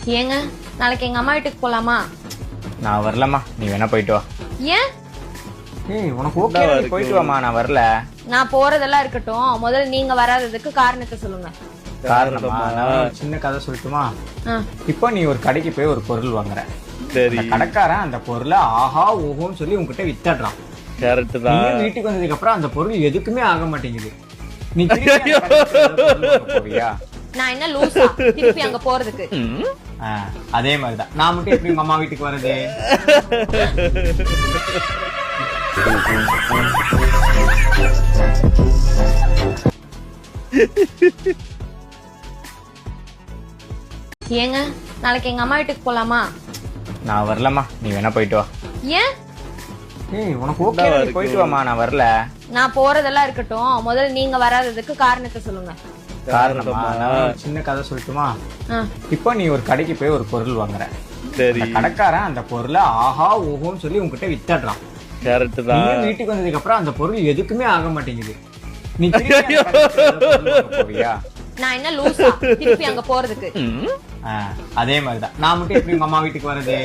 ஏங்க நாளைக்கு எங்க அம்மா வீட்டுக்கு போலாமா? நான் வரலம்மா, நீ வேணா போயிட்டு வா. ஏன்? ஏய் உனக்கு ஓகே, போயிட்டு வாமா. நான் வரல. நான் போறதெல்லாம் இருக்கட்டும், முதல்ல நீங்க வராததுக்கு காரணத்தை சொல்லுங்க. காரணமா? நான் சின்ன கதை சொல்லட்டுமா? இப்போ நீ ஒரு கடைக்கு போய் ஒரு பொருள் வாங்குற. சரி, அந்த கடைக்காரன் அந்த பொருளை ஆஹா ஓஹோன்னு சொல்லி உங்ககிட்ட வித்தடுறான். கரெக்ட் நீ தான். வீட்டுக்கு வந்ததுக்கு அப்புறம் அந்த பொருள் எதுக்குமே ஆக மாட்டேங்குது. நீ திருப்பி அந்த கடைக்கு போய் பொருள் வாங்க போறியா? நான் என்ன லூசா திருப்பி அங்க போறதுக்கு? அதே மாதிரிதான் நான் மட்டும் எப்படி உங்க அம்மா வீட்டுக்கு வர்றது? ஏங்க நாளைக்கு எங்க அம்மா வீட்டுக்கு போலாமா? நான் வரலம்மா, நீ வேணா போயிட்டு வா. ஏன்? ஏய் உனக்கு ஓகே, போயிட்டு வாமா. நான் வரல. நான் போறதெல்லாம் இருக்கட்டும், முதல்ல நீங்க வராததுக்கு காரணத்தை சொல்லுங்க. காரணமா? நான் சின்ன கதை சொல்லட்டுமா? இப்போ நீ ஒரு கடைக்கு போய் ஒரு பொருள் வாங்குற. சரி, அந்த கடைக்காரன் அந்த பொருளை ஆஹா ஓஹோன்னு சொல்லி உங்ககிட்ட வித்தடுறான். கரெக்ட் நீ தான். வீட்டுக்கு வந்ததுக்கு அப்புறம் அந்த பொருள் எதுக்குமே ஆக மாட்டேங்குது. நீ திருப்பி அந்த கடைக்கு போய் பொருள் வாங்க போறியா? நான் என்ன லூசா திருப்பி அங்க போறதுக்கு? அதே மாதிரிதான் நான் மட்டும் எப்படி உங்க அம்மா வீட்டுக்கு வர்றது?